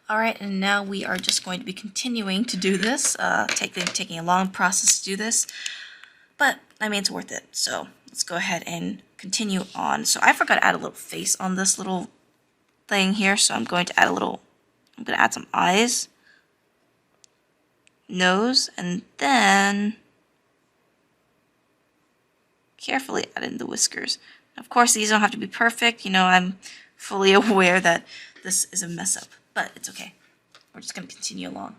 Alright, and now we are just going to be continuing to do this, taking a long process to do this, but I mean it's worth it, so let's go ahead and continue on. So I forgot to add a little face on this little thing here, so I'm going to add some eyes, nose, and then carefully add in the whiskers. Of course, these don't have to be perfect, you know, I'm fully aware that this is a mess up, but it's okay. We're just going to continue along.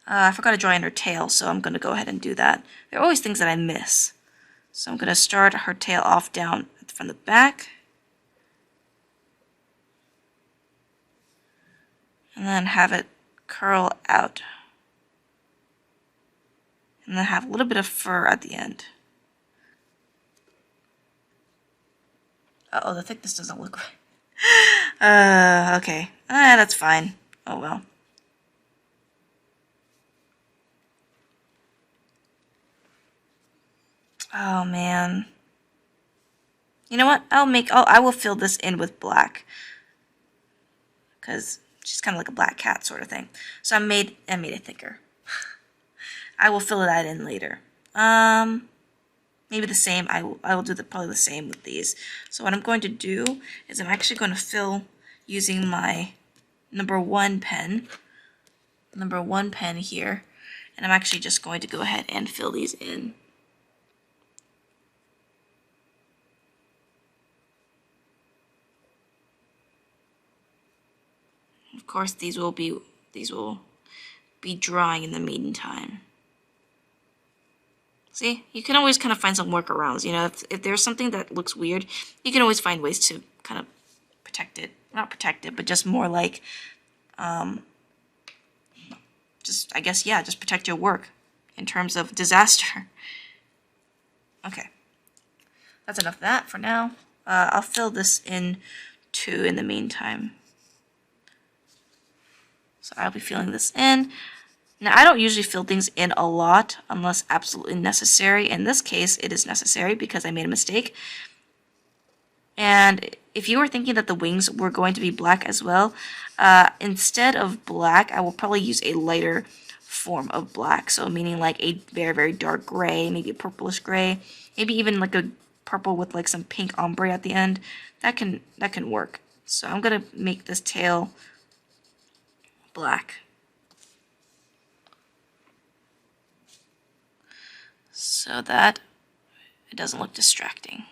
I forgot to draw in her tail, so I'm going to go ahead and do that. There are always things that I miss. So I'm going to start her tail off down from the back. And then have it curl out. And then have a little bit of fur at the end. Uh-oh, the thickness doesn't look right. Okay. That's fine. Oh well. Oh man. You know what? I will fill this in with black. Because she's kind of like a black cat sort of thing. So I made it thicker. I will fill that in later. Maybe the same. I will do probably the same with these. So what I'm going to do is I'm actually going to fill using my number 1 pen. Number 1 pen here. And I'm actually just going to go ahead and fill these in. Of course, these will be drying in the meantime. See, you can always kind of find some workarounds. You know, if there's something that looks weird, you can always find ways to kind of protect it. Not protect it, but just more like, just, I guess, yeah, just protect your work in terms of disaster. Okay, that's enough of that for now. I'll fill this in too in the meantime. So I'll be filling this in. Now, I don't usually fill things in a lot unless absolutely necessary. In this case, it is necessary because I made a mistake. And if you were thinking that the wings were going to be black as well, instead of black, I will probably use a lighter form of black. So meaning like a very, very dark gray, maybe a purplish gray, maybe even like a purple with like some pink ombre at the end. That can work. So I'm going to make this tail black. So that it doesn't look distracting.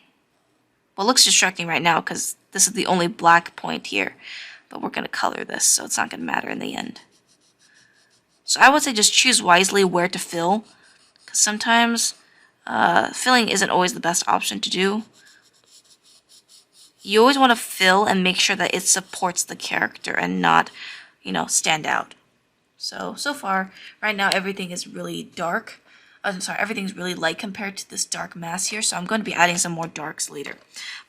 Well, it looks distracting right now because this is the only black point here, but we're going to color this, so it's not going to matter in the end. So I would say just choose wisely where to fill, because sometimes filling isn't always the best option to do. You always want to fill and make sure that it supports the character and not, you know, stand out. So far, right now, everything is really dark. I'm sorry, everything's really light compared to this dark mass here, so I'm going to be adding some more darks later.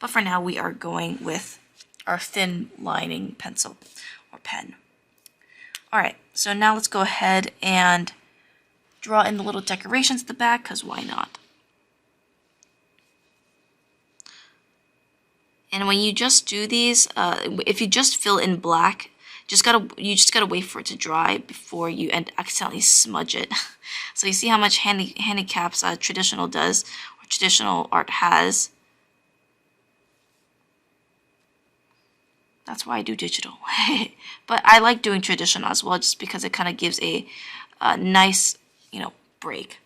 But for now, we are going with our thin lining pencil, or pen. Alright, so now let's go ahead and draw in the little decorations at the back, because why not? And when you just do these, if you just fill in black, you just gotta wait for it to dry before you accidentally smudge it. So you see how much handicaps traditional does, or traditional art has. That's why I do digital. But I like doing traditional as well, just because it kind of gives a nice, you know, break.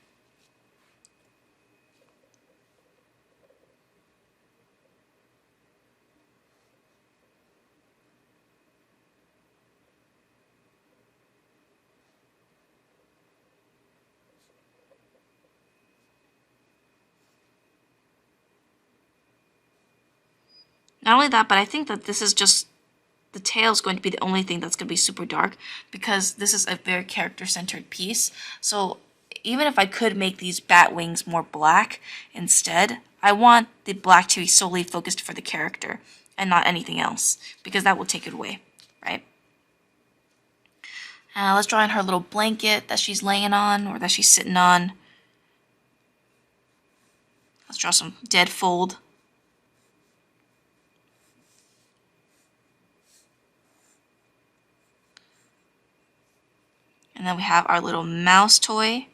Not only that, but I think that this is just, the tail is going to be the only thing that's going to be super dark, because this is a very character-centered piece. So even if I could make these bat wings more black instead, I want the black to be solely focused for the character and not anything else, because that will take it away, right? Let's draw in her little blanket that she's laying on, or that she's sitting on. Let's draw some dead fold. And then we have our little mouse toy.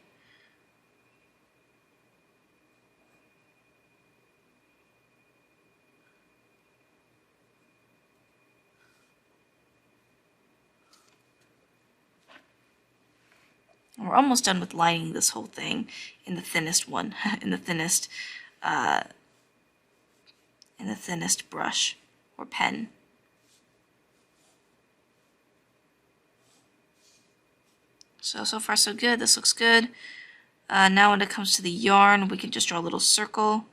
And we're almost done with lining this whole thing in the thinnest one, in the thinnest brush or pen. So far so good. This looks good. Now when it comes to the yarn, we can just draw a little circle.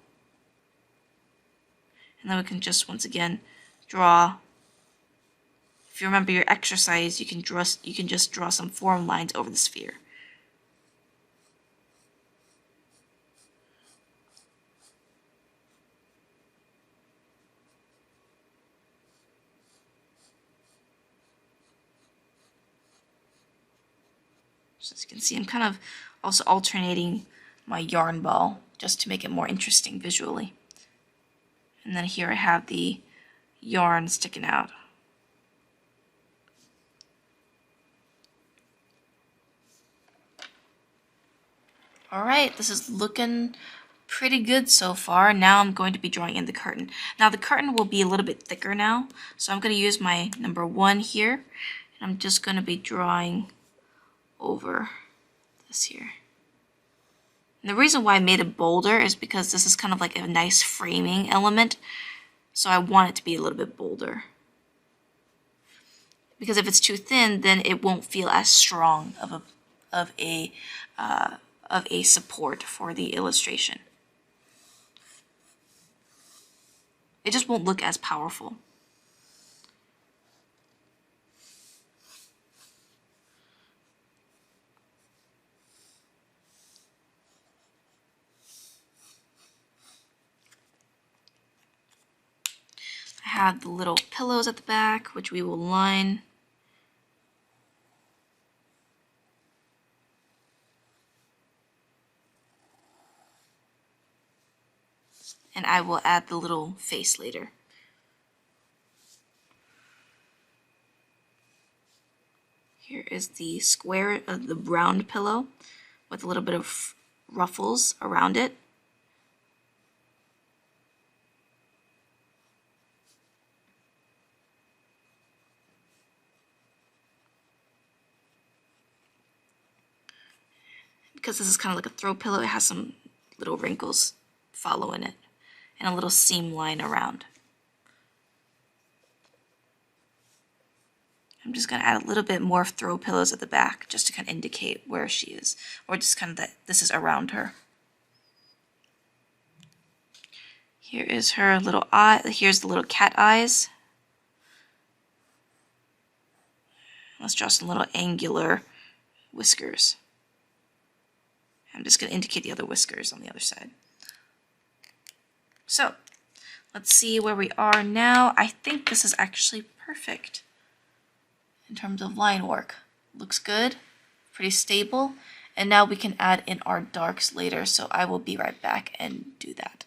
And then we can just, once again, draw. If you remember your exercise, you can just draw some form lines over the sphere. So as you can see, I'm kind of also alternating my yarn ball just to make it more interesting visually. And then here I have the yarn sticking out. Alright, this is looking pretty good so far. Now I'm going to be drawing in the curtain. Now the curtain will be a little bit thicker now, so I'm going to use my number 1 here, and I'm just going to be drawing over this here. And the reason why I made it bolder is because this is kind of like a nice framing element, so I want it to be a little bit bolder. Because if it's too thin, then it won't feel as strong of a support for the illustration. It just won't look as powerful. I have the little pillows at the back, which we will line. And I will add the little face later. Here is the square of the round pillow with a little bit of ruffles around it. Because this is kind of like a throw pillow, it has some little wrinkles following it and a little seam line around. I'm just going to add a little bit more throw pillows at the back just to kind of indicate where she is, or just kind of that this is around her. Here is her little eye. Here's the little cat eyes. Let's draw some little angular whiskers. I'm just going to indicate the other whiskers on the other side. So, let's see where we are now. I think this is actually perfect in terms of line work. Looks good, pretty stable, and now we can add in our darks later, so I will be right back and do that.